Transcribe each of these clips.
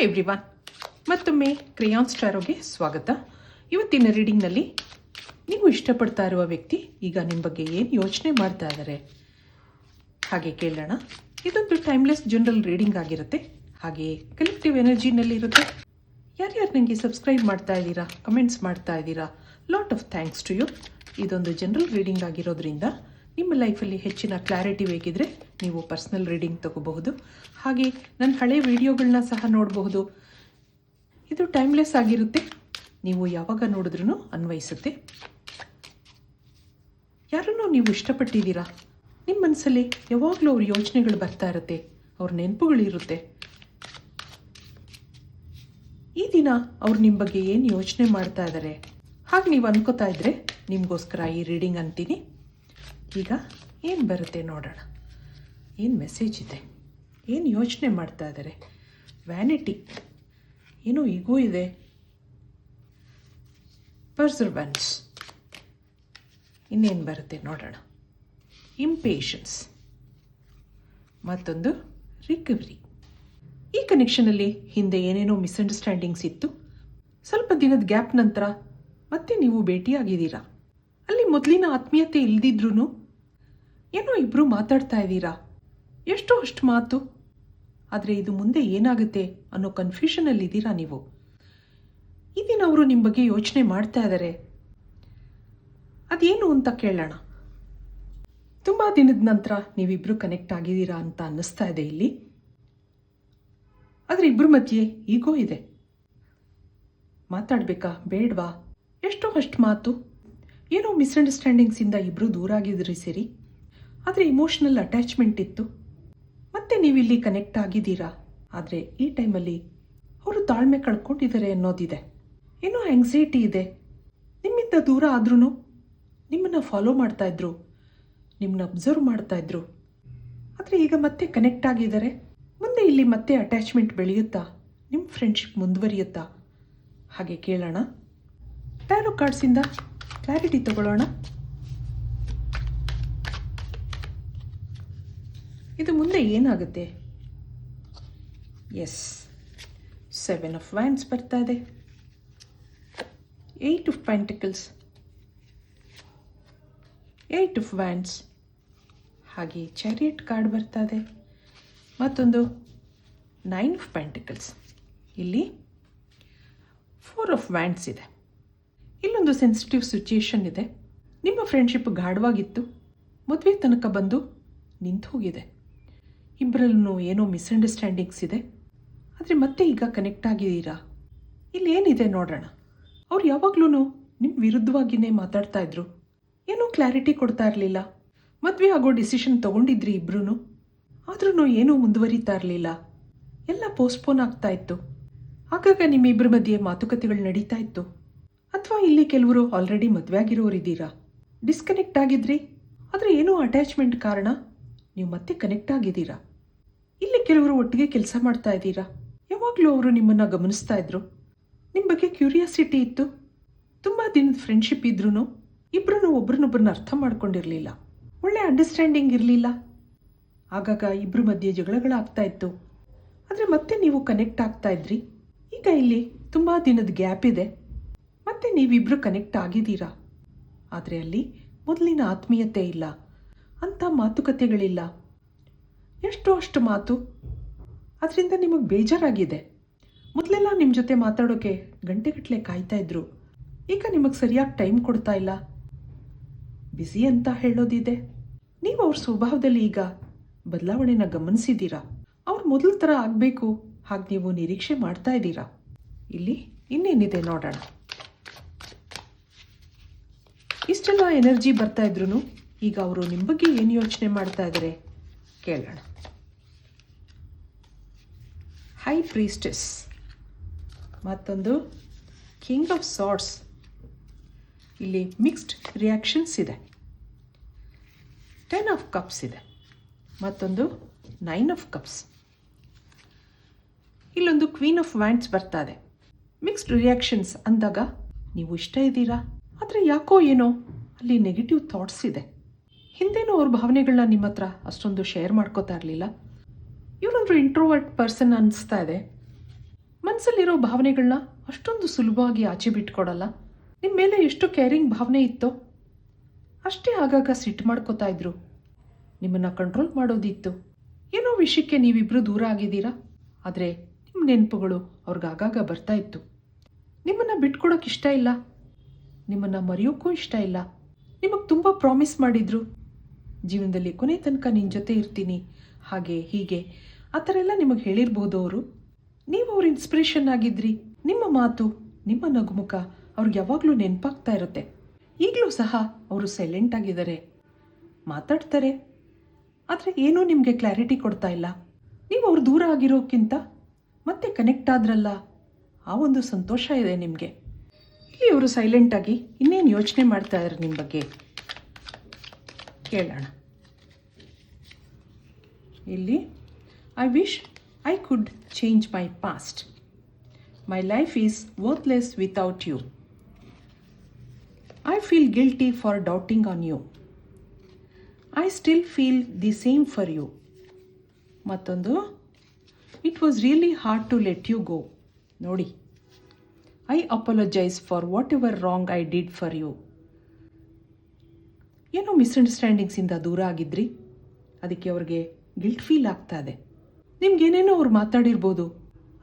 Everyone, ಮತ್ತೊಮ್ಮೆ crayons ಟಾರೋಗೆ ಸ್ವಾಗತ. ಇವತ್ತಿನ ರೀಡಿಂಗ್ನಲ್ಲಿ ನೀವು ಇಷ್ಟಪಡ್ತಾ ಇರುವ ವ್ಯಕ್ತಿ ಈಗ ನಿಮ್ಮ ಬಗ್ಗೆ ಏನು ಯೋಚನೆ ಮಾಡ್ತಾ ಇದ್ದಾರೆ ಹಾಗೆ ಕೇಳೋಣ. ಇದೊಂದು ಟೈಮ್ಲೆಸ್ ಜನರಲ್ ರೀಡಿಂಗ್ ಆಗಿರುತ್ತೆ, ಹಾಗೆ ಕಲೆಕ್ಟಿವ್ ಎನರ್ಜಿನಲ್ಲಿರುತ್ತೆ. ಯಾರ್ಯಾರು ನನಗೆ ಸಬ್ಸ್ಕ್ರೈಬ್ ಮಾಡ್ತಾ ಇದ್ದೀರಾ, ಕಮೆಂಟ್ಸ್ ಮಾಡ್ತಾ ಇದ್ದೀರಾ, lot of thanks to you. ಇದೊಂದು ಜನರಲ್ ರೀಡಿಂಗ್ ಆಗಿರೋದ್ರಿಂದ ನಿಮ್ಮ ಲೈಫಲ್ಲಿ ಹೆಚ್ಚಿನ ಕ್ಲಾರಿಟಿ ಬೇಕಿದ್ರೆ ನೀವು ಪರ್ಸ್ನಲ್ ರೀಡಿಂಗ್ ತಗೋಬಹುದು. ಹಾಗೆ ನನ್ನ ಹಳೆ ವಿಡಿಯೋಗಳನ್ನ ಸಹ ನೋಡಬಹುದು. ಇದು ಟೈಮ್ಲೆಸ್ ಆಗಿರುತ್ತೆ, ನೀವು ಯಾವಾಗ ನೋಡಿದ್ರೂ ಅನ್ವಯಿಸುತ್ತೆ. ಯಾರನ್ನೂ ನೀವು ಇಷ್ಟಪಟ್ಟಿದ್ದೀರಾ, ನಿಮ್ಮ ಮನಸ್ಸಲ್ಲಿ ಯಾವಾಗಲೂ ಅವ್ರ ಯೋಚನೆಗಳು ಬರ್ತಾ ಇರುತ್ತೆ, ಅವ್ರ ನೆನಪುಗಳಿರುತ್ತೆ. ಈ ದಿನ ಅವ್ರು ನಿಮ್ಮ ಬಗ್ಗೆ ಏನು ಯೋಚನೆ ಮಾಡ್ತಾ ಇದ್ದಾರೆ ಹಾಗೆ ನೀವು ಅನ್ಕೋತಾ ಇದ್ರೆ ನಿಮಗೋಸ್ಕರ ಈ ರೀಡಿಂಗ್ ಅಂತೀನಿ. ಈಗ ಏನು ಬರುತ್ತೆ ನೋಡೋಣ. ಏನು ಮೆಸೇಜ್ ಇದೆ, ಏನು ಯೋಚನೆ ಮಾಡ್ತಾ ಇದ್ದಾರೆ. ವ್ಯಾನಿಟಿ, ಏನೋ ಈಗೋ ಇದೆ. ಪರ್ಸರ್ವೆನ್ಸ್, ಇನ್ನೇನು ಬರುತ್ತೆ ನೋಡೋಣ. ಇಂಪೇಷನ್ಸ್, ಮತ್ತೊಂದು ರಿಕವರಿ. ಈ ಕನೆಕ್ಷನಲ್ಲಿ ಹಿಂದೆ ಏನೇನೋ ಮಿಸ್ಅಂಡರ್ಸ್ಟ್ಯಾಂಡಿಂಗ್ಸ್ ಇತ್ತು. ಸ್ವಲ್ಪ ದಿನದ ಗ್ಯಾಪ್ ನಂತರ ಮತ್ತೆ ನೀವು ಭೇಟಿಯಾಗಿದ್ದೀರಾ. ಅಲ್ಲಿ ಮೊದಲಿನ ಆತ್ಮೀಯತೆ ಇಲ್ದಿದ್ರೂ ಏನೋ ಇಬ್ಬರು ಮಾತಾಡ್ತಾ ಇದ್ದೀರಾ, ಎಷ್ಟೋ ಅಷ್ಟು ಮಾತು. ಆದರೆ ಇದು ಮುಂದೆ ಏನಾಗುತ್ತೆ ಅನ್ನೋ ಕನ್ಫ್ಯೂಷನಲ್ಲಿದ್ದೀರಾ ನೀವು. ಈ ದಿನ ಅವರು ನಿಮ್ಮ ಬಗ್ಗೆ ಯೋಚನೆ ಮಾಡ್ತಾ ಇದ್ದಾರೆ. ಅದೇನು ಅಂತ ಕೇಳೋಣ. ತುಂಬ ದಿನದ ನಂತರ ನೀವಿಬ್ಬರು ಕನೆಕ್ಟ್ ಆಗಿದ್ದೀರಾ ಅಂತ ಅನ್ನಿಸ್ತಾ ಇದೆ ಇಲ್ಲಿ. ಆದರೆ ಇಬ್ಬರ ಮಧ್ಯೆ ಈಗೋ ಇದೆ. ಮಾತಾಡಬೇಕಾ ಬೇಡವಾ, ಎಷ್ಟೋ ಅಷ್ಟು ಮಾತು. ಏನೋ ಮಿಸ್ಅಂಡರ್ಸ್ಟ್ಯಾಂಡಿಂಗ್ಸಿಂದ ಇಬ್ಬರು ದೂರ ಆಗಿದ್ರಿ ಸರಿ, ಆದರೆ ಇಮೋಷ್ನಲ್ ಅಟ್ಯಾಚ್ಮೆಂಟ್ ಇತ್ತು. ಮತ್ತೆ ನೀವಿಲ್ಲಿ ಕನೆಕ್ಟ್ ಆಗಿದ್ದೀರಾ. ಆದರೆ ಈ ಟೈಮಲ್ಲಿ ಅವರು ತಾಳ್ಮೆ ಕಳ್ಕೊಂಡಿದ್ದಾರೆ ಅನ್ನೋದಿದೆ. ಏನೋ ಆಂಗ್ಸೈಟಿ ಇದೆ. ನಿಮ್ಮಿಂದ ದೂರ ಆದ್ರೂ ನಿಮ್ಮನ್ನು ಫಾಲೋ ಮಾಡ್ತಾಯಿದ್ರು, ನಿಮ್ಮನ್ನ ಅಬ್ಸರ್ವ್ ಮಾಡ್ತಾಯಿದ್ರು. ಆದರೆ ಈಗ ಮತ್ತೆ ಕನೆಕ್ಟ್ ಆಗಿದ್ದಾರೆ. ಮುಂದೆ ಇಲ್ಲಿ ಮತ್ತೆ ಅಟ್ಯಾಚ್ಮೆಂಟ್ ಬೆಳೆಯುತ್ತಾ, ನಿಮ್ಮ ಫ್ರೆಂಡ್ಶಿಪ್ ಮುಂದುವರಿಯುತ್ತಾ ಹಾಗೆ ಕೇಳೋಣ. ಟ್ಯಾರೋ ಕಾರ್ಡ್ಸಿಂದ ಕ್ಲಾರಿಟಿ ತಗೊಳ್ಳೋಣ. ಇದು ಮುಂದೆ ಏನಾಗುತ್ತೆ? ಎಸ್, 7 ಆಫ್ ವ್ಯಾಂಡ್ಸ್ ಬರ್ತಾ ಇದೆ, 8 ಆಫ್ ಪೆಂಟಿಕಲ್ಸ್, 8 ಆಫ್ ವ್ಯಾಂಡ್ಸ್, ಹಾಗೆ ಚಾರಿಯಟ್ ಕಾರ್ಡ್ ಬರ್ತಾ ಇದೆ, ಮತ್ತೊಂದು 9 ಆಫ್ ಪೆಂಟಿಕಲ್ಸ್. ಇಲ್ಲಿ 4 ಆಫ್ ವ್ಯಾಂಡ್ಸ್ ಇದೆ. ಇಲ್ಲೊಂದು ಸೆನ್ಸಿಟಿವ್ ಸಿಚುಯೇಷನ್ ಇದೆ. ನಿಮ್ಮ ಫ್ರೆಂಡ್ಶಿಪ್ ಗಾಢವಾಗಿತ್ತು, ಮದುವೆ ತನಕ ಬಂದು ನಿಂತು ಹೋಗಿದೆ. ಇಬ್ಬರಲ್ಲೂ ಏನೋ ಮಿಸ್ಅಂಡರ್ಸ್ಟ್ಯಾಂಡಿಂಗ್ಸ್ ಇದೆ. ಆದರೆ ಮತ್ತೆ ಈಗ ಕನೆಕ್ಟ್ ಆಗಿದ್ದೀರಾ. ಇಲ್ಲಿ ಏನಿದೆ ನೋಡೋಣ. ಅವ್ರು ಯಾವಾಗಲೂ ನಿಮ್ಮ ವಿರುದ್ಧವಾಗಿಯೇ ಮಾತಾಡ್ತಾ ಇದ್ರು, ಏನೂ ಕ್ಲಾರಿಟಿ ಕೊಡ್ತಾ ಇರಲಿಲ್ಲ. ಮದುವೆ ಆಗೋ ಡಿಸಿಷನ್ ತೊಗೊಂಡಿದ್ರಿ ಇಬ್ಬರೂ, ಆದ್ರೂ ಏನೂ ಮುಂದುವರಿತಾ ಇರಲಿಲ್ಲ. ಎಲ್ಲ ಪೋಸ್ಟ್ಪೋನ್ ಆಗ್ತಾ ಇತ್ತು. ಆಗಾಗ ನಿಮ್ಮಿಬ್ಬರ ಮಧ್ಯೆ ಮಾತುಕತೆಗಳು ನಡೀತಾ ಇತ್ತು. ಅಥವಾ ಇಲ್ಲಿ ಕೆಲವರು ಆಲ್ರೆಡಿ ಮದುವೆ ಆಗಿರೋರಿದ್ದೀರಾ, ಡಿಸ್ಕನೆಕ್ಟ್ ಆಗಿದ್ರಿ. ಆದರೆ ಏನೋ ಅಟ್ಯಾಚ್ಮೆಂಟ್ ಕಾರಣ ನೀವು ಮತ್ತೆ ಕನೆಕ್ಟ್ ಆಗಿದ್ದೀರಾ. ಇಲ್ಲಿ ಕೆಲವರು ಒಟ್ಟಿಗೆ ಕೆಲಸ ಮಾಡ್ತಾ ಇದ್ದೀರಾ. ಯಾವಾಗಲೂ ಅವರು ನಿಮ್ಮನ್ನು ಗಮನಿಸ್ತಾ ಇದ್ರು, ನಿಮ್ಮ ಬಗ್ಗೆ ಕ್ಯೂರಿಯಾಸಿಟಿ ಇತ್ತು. ತುಂಬ ದಿನದ ಫ್ರೆಂಡ್ಶಿಪ್ ಇದ್ರೂ ಇಬ್ಬರೂ ಒಬ್ರನ್ನೊಬ್ಬರನ್ನ ಅರ್ಥ ಮಾಡ್ಕೊಂಡಿರಲಿಲ್ಲ, ಒಳ್ಳೆ ಅಂಡರ್ಸ್ಟ್ಯಾಂಡಿಂಗ್ ಇರಲಿಲ್ಲ. ಆಗಾಗ ಇಬ್ಬರ ಮಧ್ಯೆ ಜಗಳಗಳಾಗ್ತಾ ಇತ್ತು. ಆದರೆ ಮತ್ತೆ ನೀವು ಕನೆಕ್ಟ್ ಆಗ್ತಾ ಇದ್ರಿ. ಈಗ ಇಲ್ಲಿ ತುಂಬ ದಿನದ ಗ್ಯಾಪ್ ಇದೆ, ಮತ್ತೆ ನೀವಿಬ್ಬರು ಕನೆಕ್ಟ್ ಆಗಿದ್ದೀರಾ. ಆದರೆ ಅಲ್ಲಿ ಮೊದಲಿನ ಆತ್ಮೀಯತೆ ಇಲ್ಲ, ಅಂಥ ಮಾತುಕತೆಗಳಿಲ್ಲ. ಎಷ್ಟೋ ಅಷ್ಟು ಮಾತು, ಅದರಿಂದ ನಿಮಗೆ ಬೇಜಾರಾಗಿದೆ. ಮೊದಲೆಲ್ಲ ನಿಮ್ಮ ಜೊತೆ ಮಾತಾಡೋಕ್ಕೆ ಗಂಟೆಗಟ್ಟಲೆ ಕಾಯ್ತಾ ಇದ್ರು. ಈಗ ನಿಮಗೆ ಸರಿಯಾಗಿ ಟೈಮ್ ಕೊಡ್ತಾ ಇಲ್ಲ, ಬ್ಯುಸಿ ಅಂತ ಹೇಳೋದಿದೆ. ನೀವು ಅವ್ರ ಸ್ವಭಾವದಲ್ಲಿ ಈಗ ಬದಲಾವಣೆನ ಗಮನಿಸಿದ್ದೀರಾ. ಅವ್ರು ಮೊದಲ ಥರ ಆಗಬೇಕು ಹಾಗೆ ನೀವು ನಿರೀಕ್ಷೆ ಮಾಡ್ತಾ ಇದ್ದೀರಾ. ಇಲ್ಲಿ ಇನ್ನೇನಿದೆ ನೋಡೋಣ. ಇಷ್ಟೆಲ್ಲ ಎನರ್ಜಿ ಬರ್ತಾ ಇದ್ರು ಈಗ ಅವರು ನಿಮ್ಮ ಬಗ್ಗೆ ಏನು ಯೋಚನೆ ಮಾಡ್ತಾ ಇದ್ದಾರೆ ಕೇಳೋಣ. ಹೈ ಪ್ರೀಸ್ಟೆಸ್, ಮತ್ತೊಂದು ಕಿಂಗ್ ಆಫ್ ಸಾರ್ಡ್ಸ್. ಇಲ್ಲಿ ಮಿಕ್ಸ್ಡ್ ರಿಯಾಕ್ಷನ್ಸ್ ಇದೆ. 10 ಆಫ್ ಕಪ್ಸ್ ಇದೆ, ಮತ್ತೊಂದು 9 ಆಫ್ ಕಪ್ಸ್. ಇಲ್ಲೊಂದು ಕ್ವೀನ್ ಆಫ್ ವ್ಯಾಂಡ್ಸ್ ಬರ್ತಾ ಇದೆ. ಮಿಕ್ಸ್ಡ್ ರಿಯಾಕ್ಷನ್ಸ್ ಅಂದಾಗ ನೀವು ಇಷ್ಟ ಇದ್ದೀರಾ, ಆದರೆ ಯಾಕೋ ಏನೋ ಅಲ್ಲಿ ನೆಗೆಟಿವ್ ಥಾಟ್ಸ್ ಇದೆ. ಹಿಂದೇನೋ ಅವ್ರ ಭಾವನೆಗಳನ್ನ ನಿಮ್ಮ ಹತ್ರ ಅಷ್ಟೊಂದು ಶೇರ್ ಮಾಡ್ಕೋತಾ ಇರಲಿಲ್ಲ. ಇವರೊಂದು ಇಂಟ್ರೋವರ್ಟ್ ಪರ್ಸನ್ ಅನ್ನಿಸ್ತಾ ಇದೆ. ಮನಸ್ಸಲ್ಲಿರೋ ಭಾವನೆಗಳನ್ನ ಅಷ್ಟೊಂದು ಸುಲಭವಾಗಿ ಆಚೆ ಬಿಟ್ಕೊಡಲ್ಲ. ನಿಮ್ಮ ಮೇಲೆ ಎಷ್ಟು ಕೇರಿಂಗ್ ಭಾವನೆ ಇತ್ತೋ ಅಷ್ಟೇ ಆಗಾಗ ಸಿಟ್ಟು ಮಾಡ್ಕೋತಾ ಇದ್ರು. ನಿಮ್ಮನ್ನು ಕಂಟ್ರೋಲ್ ಮಾಡೋದಿತ್ತು. ಏನೋ ವಿಷಯಕ್ಕೆ ನೀವಿಬ್ಬರು ದೂರ ಆಗಿದ್ದೀರಾ, ಆದರೆ ನಿಮ್ಮ ನೆನಪುಗಳು ಅವ್ರಿಗೆ ಆಗಾಗ ಬರ್ತಾ ಇತ್ತು. ನಿಮ್ಮನ್ನು ಬಿಟ್ಕೊಡೋಕೆ ಇಷ್ಟ ಇಲ್ಲ, ನಿಮ್ಮನ್ನು ಮರೆಯೋಕ್ಕೂ ಇಷ್ಟ ಇಲ್ಲ. ನಿಮಗೆ ತುಂಬ ಪ್ರಾಮಿಸ್ ಮಾಡಿದ್ರು, ಜೀವನದಲ್ಲಿ ಕೊನೆ ತನಕ ನಿನ್ನ ಜೊತೆ ಇರ್ತೀನಿ, ಹಾಗೆ ಹೀಗೆ ಆ ಥರ ಎಲ್ಲ ನಿಮಗೆ ಹೇಳಿರ್ಬೋದು ಅವರು. ನೀವು ಅವ್ರ ಇನ್ಸ್ಪಿರೇಷನ್ ಆಗಿದ್ರಿ. ನಿಮ್ಮ ಮಾತು, ನಿಮ್ಮ ನಗುಮುಖ ಅವ್ರಿಗೆ ಯಾವಾಗಲೂ ನೆನಪಾಗ್ತಾ ಇರುತ್ತೆ. ಈಗಲೂ ಸಹ ಅವರು ಸೈಲೆಂಟ್ ಆಗಿದ್ದಾರೆ, ಮಾತಾಡ್ತಾರೆ, ಆದರೆ ಏನೂ ನಿಮಗೆ ಕ್ಲಾರಿಟಿ ಕೊಡ್ತಾ ಇಲ್ಲ. ನೀವು ಅವ್ರು ದೂರ ಆಗಿರೋಕ್ಕಿಂತ ಮತ್ತೆ ಕನೆಕ್ಟ್ ಆದ್ರಲ್ಲ, ಆ ಒಂದು ಸಂತೋಷ ಇದೆ ನಿಮಗೆ. ಇಲ್ಲಿ ಅವರು ಸೈಲೆಂಟಾಗಿ ಇನ್ನೇನು ಯೋಚನೆ ಮಾಡ್ತಾ ಇದ್ದಾರೆ ನಿಮ್ಮ ಬಗ್ಗೆ, ಕೇಳೋಣ. ಇಲ್ಲಿ I wish I could change my past. My life is worthless without you. I feel guilty for doubting on you. I still feel the same for you. ಮತ್ತೊಂದು, it was really hard to let you go. ನೋಡಿ, I apologize for whatever wrong I did for you. ಏನೋ ಮಿಸ್ಅಂಡರ್ಸ್ಟ್ಯಾಂಡಿಂಗ್ಸಿಂದ ದೂರ ಆಗಿದ್ರಿ, ಅದಕ್ಕೆ ಅವ್ರಿಗೆ guilt feel ಆಗ್ತಾ ಇದೆ. ನಿಮ್ಗೇನೇನೋ ಅವ್ರು ಮಾತಾಡಿರ್ಬೋದು,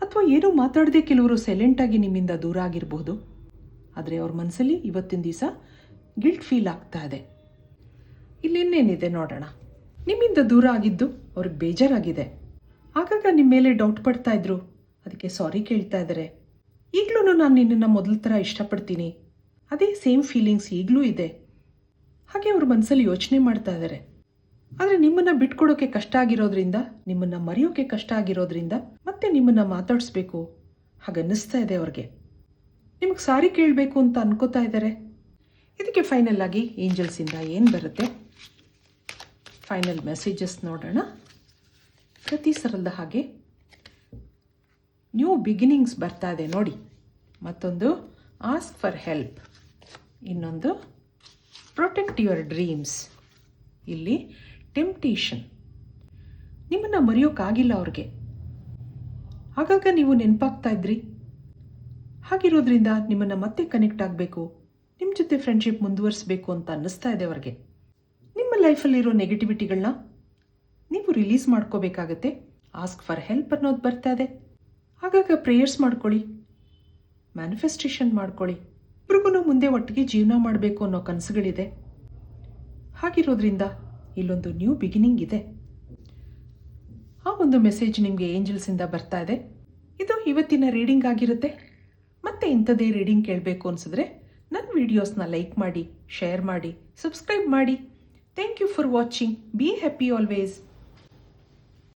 ಅಥವಾ ಏನೂ ಮಾತಾಡದೆ ಕೆಲವರು ಸೈಲೆಂಟಾಗಿ ನಿಮ್ಮಿಂದ ದೂರ ಆಗಿರ್ಬೋದು. ಆದರೆ ಅವ್ರ ಮನಸ್ಸಲ್ಲಿ ಇವತ್ತಿನ ದಿವಸ ಗಿಲ್ಟ್ ಫೀಲ್ ಆಗ್ತಾ ಇದೆ. ಇಲ್ಲೇನೇನಿದೆ ನೋಡೋಣ. ನಿಮ್ಮಿಂದ ದೂರ ಆಗಿದ್ದು ಅವ್ರಿಗೆ ಬೇಜಾರಾಗಿದೆ. ಆಗಾಗ ನಿಮ್ಮ ಮೇಲೆ ಡೌಟ್ ಪಡ್ತಾ ಇದ್ರು, ಅದಕ್ಕೆ ಸಾರಿ ಕೇಳ್ತಾ ಇದ್ದಾರೆ. ಈಗಲೂ ನಾನು ನಿನ್ನನ್ನು ಮೊದಲ ಥರ ಇಷ್ಟಪಡ್ತೀನಿ, ಅದೇ ಸೇಮ್ ಫೀಲಿಂಗ್ಸ್ ಈಗಲೂ ಇದೆ. ಹಾಗೆ ಅವ್ರ ಮನಸ್ಸಲ್ಲಿ ಯೋಚನೆ ಮಾಡ್ತಾ ಇದ್ದಾರೆ. ಆದರೆ ನಿಮ್ಮನ್ನು ಬಿಟ್ಕೊಡೋಕೆ ಕಷ್ಟ ಆಗಿರೋದ್ರಿಂದ, ನಿಮ್ಮನ್ನು ಮರೆಯೋಕೆ ಕಷ್ಟ ಆಗಿರೋದ್ರಿಂದ ಮತ್ತೆ ನಿಮ್ಮನ್ನು ಮಾತಾಡಿಸ್ಬೇಕು ಹಾಗನ್ನಿಸ್ತಾ ಇದೆ ಅವ್ರಿಗೆ. ನಿಮಗೆ ಸಾರಿ ಕೇಳಬೇಕು ಅಂತ ಅನ್ಕೋತಾ ಇದ್ದಾರೆ. ಇದಕ್ಕೆ ಫೈನಲ್ ಆಗಿ ಏಂಜಲ್ಸಿಂದ ಏನು ಬರುತ್ತೆ, ಫೈನಲ್ ಮೆಸೇಜಸ್ ನೋಡೋಣ. ಪ್ರತಿ ಸಲದ ಹಾಗೆ ನ್ಯೂ ಬಿಗಿನಿಂಗ್ಸ್ ಬರ್ತಾ ಇದೆ ನೋಡಿ. ಮತ್ತೊಂದು ಆಸ್ಕ್ ಫಾರ್ ಹೆಲ್ಪ್, ಇನ್ನೊಂದು ಪ್ರೊಟೆಕ್ಟ್ ಯುವರ್ ಡ್ರೀಮ್ಸ್. ಇಲ್ಲಿ ಟೆಂಪ್ಟೇಷನ್, ನಿಮ್ಮನ್ನು ಮರೆಯೋಕ್ಕಾಗಿಲ್ಲ ಅವ್ರಿಗೆ. ಆಗಾಗ ನೀವು ನೆನಪಾಗ್ತಾ ಇದ್ರಿ, ಹಾಗಿರೋದ್ರಿಂದ ನಿಮ್ಮನ್ನು ಮತ್ತೆ ಕನೆಕ್ಟ್ ಆಗಬೇಕು, ನಿಮ್ಮ ಜೊತೆ ಫ್ರೆಂಡ್ಶಿಪ್ ಮುಂದುವರಿಸಬೇಕು ಅಂತ ಅನ್ನಿಸ್ತಾ ಇದೆ ಅವ್ರಿಗೆ. ನಿಮ್ಮ ಲೈಫಲ್ಲಿರೋ ನೆಗೆಟಿವಿಟಿಗಳನ್ನ ನೀವು ರಿಲೀಸ್ ಮಾಡ್ಕೋಬೇಕಾಗತ್ತೆ. ಆಸ್ಕ್ ಫಾರ್ ಹೆಲ್ಪ್ ಅನ್ನೋದು ಬರ್ತಾ ಇದೆ. ಆಗಾಗ ಪ್ರೇಯರ್ಸ್ ಮಾಡ್ಕೊಳ್ಳಿ, ಮ್ಯಾನಿಫೆಸ್ಟೇಷನ್ ಮಾಡ್ಕೊಳ್ಳಿ. ಇಬ್ರಿಗೂ ಮುಂದೆ ಒಟ್ಟಿಗೆ ಜೀವನ ಮಾಡಬೇಕು ಅನ್ನೋ ಕನಸುಗಳಿದೆ. ಹಾಗಿರೋದ್ರಿಂದ ಇಲ್ಲೊಂದು ನ್ಯೂ ಬಿಗಿನಿಂಗ್ ಇದೆ. ಆ ಒಂದು ಮೆಸೇಜ್ ನಿಮಗೆ ಏಂಜಲ್ಸಿಂದ ಬರ್ತಾ ಇದೆ. ಇದು ಇವತ್ತಿನ ರೀಡಿಂಗ್ ಆಗಿರುತ್ತೆ. ಮತ್ತೆ ಇಂಥದ್ದೇ ರೀಡಿಂಗ್ ಕೇಳಬೇಕು ಅನಿಸಿದ್ರೆ ನನ್ನ ವಿಡಿಯೋಸ್ನ ಲೈಕ್ ಮಾಡಿ, ಶೇರ್ ಮಾಡಿ, ಸಬ್ಸ್ಕ್ರೈಬ್ ಮಾಡಿ. Thank you for watching. Be happy always.